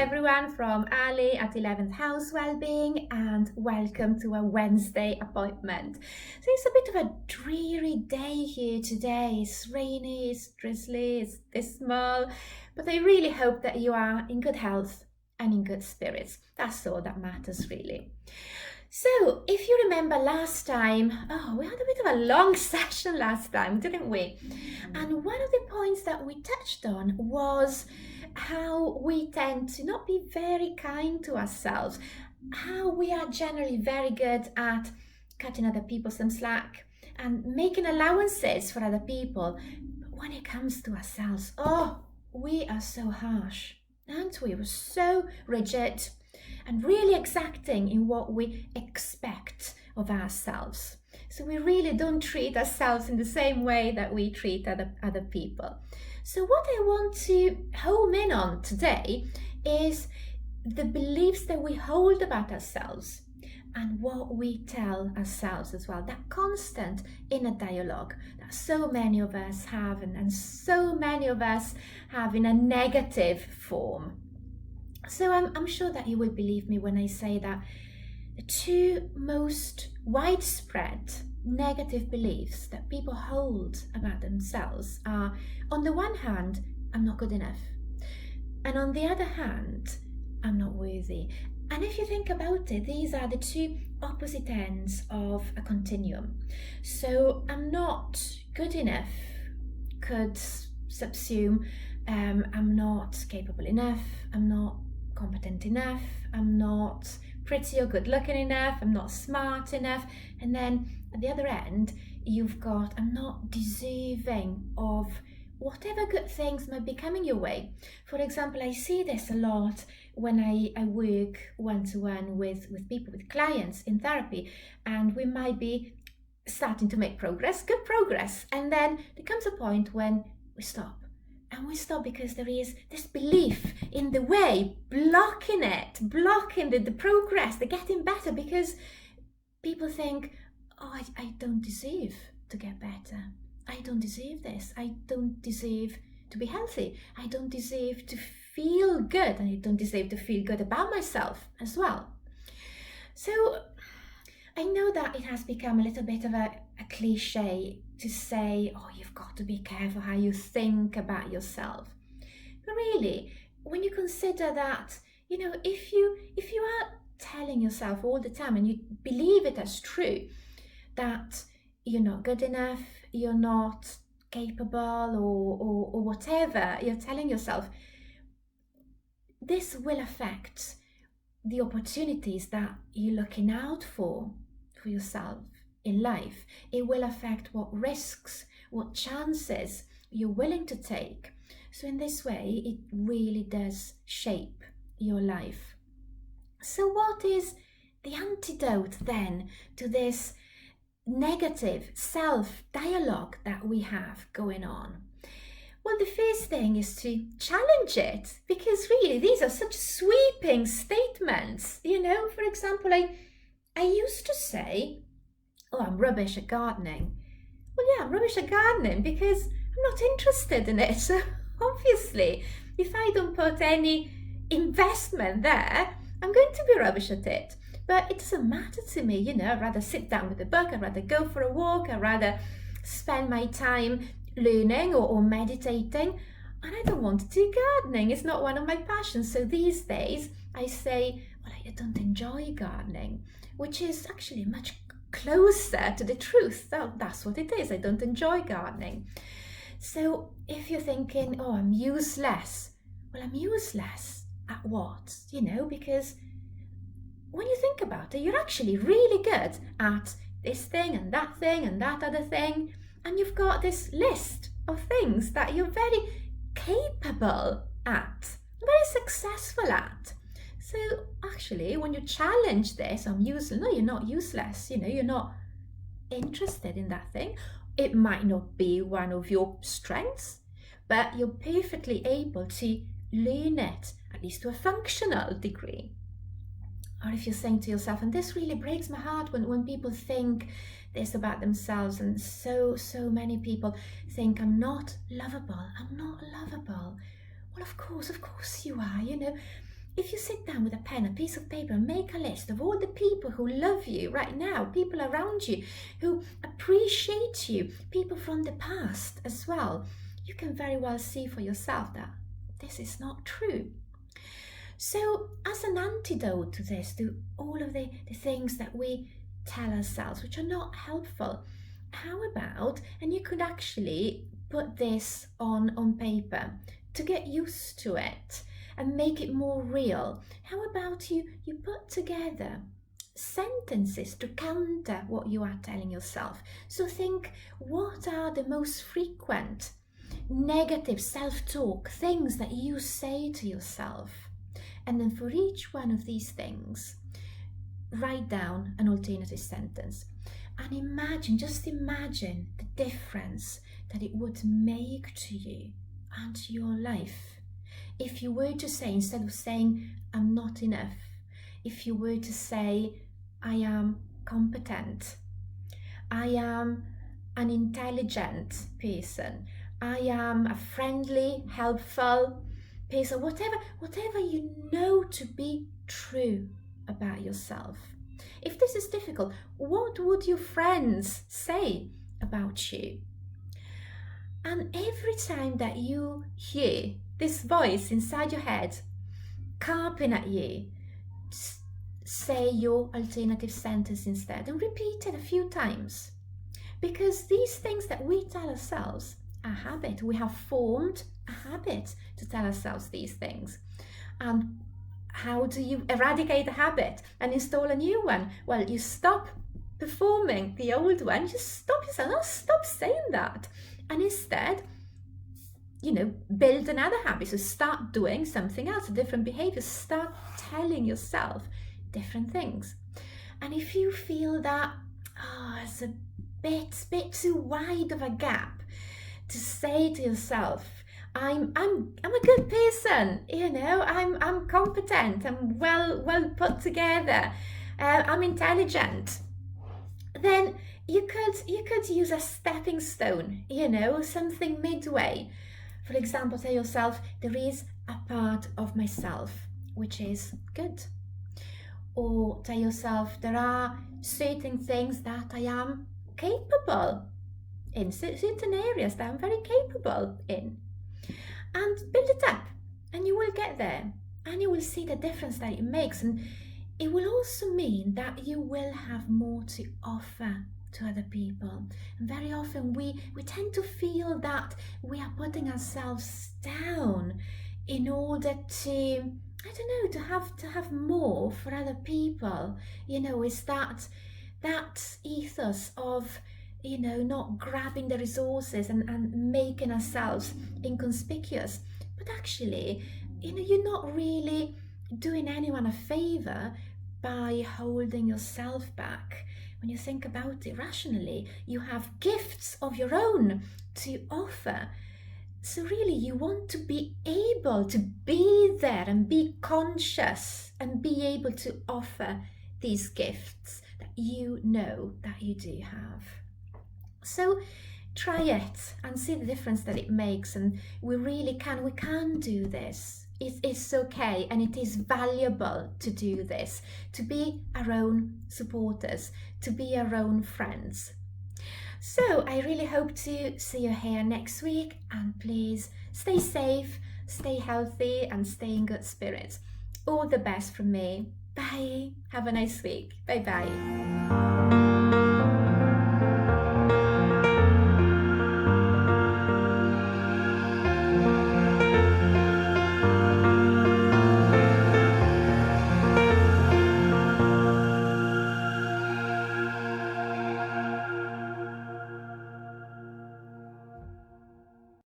everyone from Allie at 11th House Wellbeing, and welcome to a Wednesday appointment. So it's a bit of a dreary day here today. It's rainy, it's drizzly, it's dismal, but I really hope that you are in good health and in good spirits. That's all that matters really. So if you remember last time, we had a bit of a long session last time, didn't we? And one of the points that we touched on was how we tend to not be very kind to ourselves, how we are generally very good at cutting other people some slack and making allowances for other people. But when it comes to ourselves, we are so harsh, aren't we? We're so rigid and really exacting in what we expect of ourselves. So we really don't treat ourselves in the same way that we treat other people. So what I want to home in on today is the beliefs that we hold about ourselves and what we tell ourselves as well. That constant inner dialogue that so many of us have and so many of us have in a negative form. So I'm sure that you will believe me when I say that the two most widespread negative beliefs that people hold about themselves are, on the one hand, I'm not good enough, and on the other hand, I'm not worthy. And if you think about it, these are the two opposite ends of a continuum. So I'm not good enough could subsume I'm not capable enough, I'm not competent enough, I'm not pretty or good looking enough, I'm not smart enough. And then at the other end, you've got I'm not deserving of whatever good things might be coming your way. For example, I see this a lot when I work one-to-one with people, with clients in therapy, and we might be starting to make progress, good progress, and then there comes a point when we stop. And we stop because there is this belief in the way, blocking the progress, the getting better, because people think, I don't deserve to get better. I don't deserve this. I don't deserve to be healthy. I don't deserve to feel good. And I don't deserve to feel good about myself as well. So I know that it has become a little bit of a cliche to say, you've got to be careful how you think about yourself. But really, when you consider that, if you are telling yourself all the time and you believe it as true, that you're not good enough, you're not capable, or whatever you're telling yourself, this will affect the opportunities that you're looking out for yourself in life. It will affect what risks, what chances you're willing to take. So in this way, it really does shape your life. So what is the antidote then to this negative self-dialogue that we have going on? Well, the first thing is to challenge it, because really these are such sweeping statements. For example, I used to say, I'm rubbish at gardening. Well, yeah, I'm rubbish at gardening because I'm not interested in it. So obviously, if I don't put any investment there, I'm going to be rubbish at it. But it doesn't matter to me, I'd rather sit down with a book, I'd rather go for a walk, I'd rather spend my time learning or meditating. And I don't want to do gardening. It's not one of my passions. So these days I say, I don't enjoy gardening, which is actually much closer to the truth. That's what it is. I don't enjoy gardening. So if you're thinking, I'm useless, well, I'm useless at what? Because when you think about it, you're actually really good at this thing and that other thing, and you've got this list of things that you're very capable at, very successful at. So actually, when you challenge this, I'm useless. No, you're not useless. You're not interested in that thing. It might not be one of your strengths, but you're perfectly able to learn it, at least to a functional degree. Or if you're saying to yourself, and this really breaks my heart when people think this about themselves, and so many people think, I'm not lovable. Well, of course you are. if you sit down with a pen, a piece of paper, and make a list of all the people who love you right now, people around you who appreciate you, people from the past as well, you can very well see for yourself that this is not true. So as an antidote to this, to all of the things that we tell ourselves which are not helpful, how about, and you could actually put this on paper to get used to it and make it more real. How about you put together sentences to counter what you are telling yourself? So think, what are the most frequent negative self-talk, things that you say to yourself? And then for each one of these things, write down an alternative sentence. And imagine, just imagine the difference that it would make to you and to your life. If you were to say, instead of saying, I'm not enough, if you were to say, I am competent, I am an intelligent person, I am a friendly, helpful person, whatever you know to be true about yourself. If this is difficult, what would your friends say about you? And every time that you hear this voice inside your head carping at you, say your alternative sentence instead and repeat it a few times. Because these things that we tell ourselves are habit. We have formed a habit to tell ourselves these things. And how do you eradicate a habit and install a new one? Well, you stop performing the old one. Just stop yourself. No, stop saying that. And instead, build another habit. So start doing something else, a different behavior. Start telling yourself different things. And if you feel that, it's a bit too wide of a gap to say to yourself, I'm a good person, I'm competent, I'm well put together, I'm intelligent, then you could use a stepping stone, something midway. For example, tell yourself, there is a part of myself which is good. Or tell yourself, there are certain things that I am capable in, certain areas that I'm very capable in. And build it up, and you will get there, and you will see the difference that it makes. And it will also mean that you will have more to offer to other people. And very often we tend to feel that we are putting ourselves down in order to, to have more for other people. Is that ethos of, not grabbing the resources and making ourselves inconspicuous. But actually, you're not really doing anyone a favor by holding yourself back. When you think about it rationally, you have gifts of your own to offer. So really, you want to be able to be there and be conscious and be able to offer these gifts that you know that you do have. So try it and see the difference that it makes. And we can do this. It's okay, and it is valuable to do this, to be our own supporters, to be our own friends. So I really hope to see you here next week, and please stay safe, stay healthy, and stay in good spirits. All the best from me. Bye. Have a nice week. Bye bye.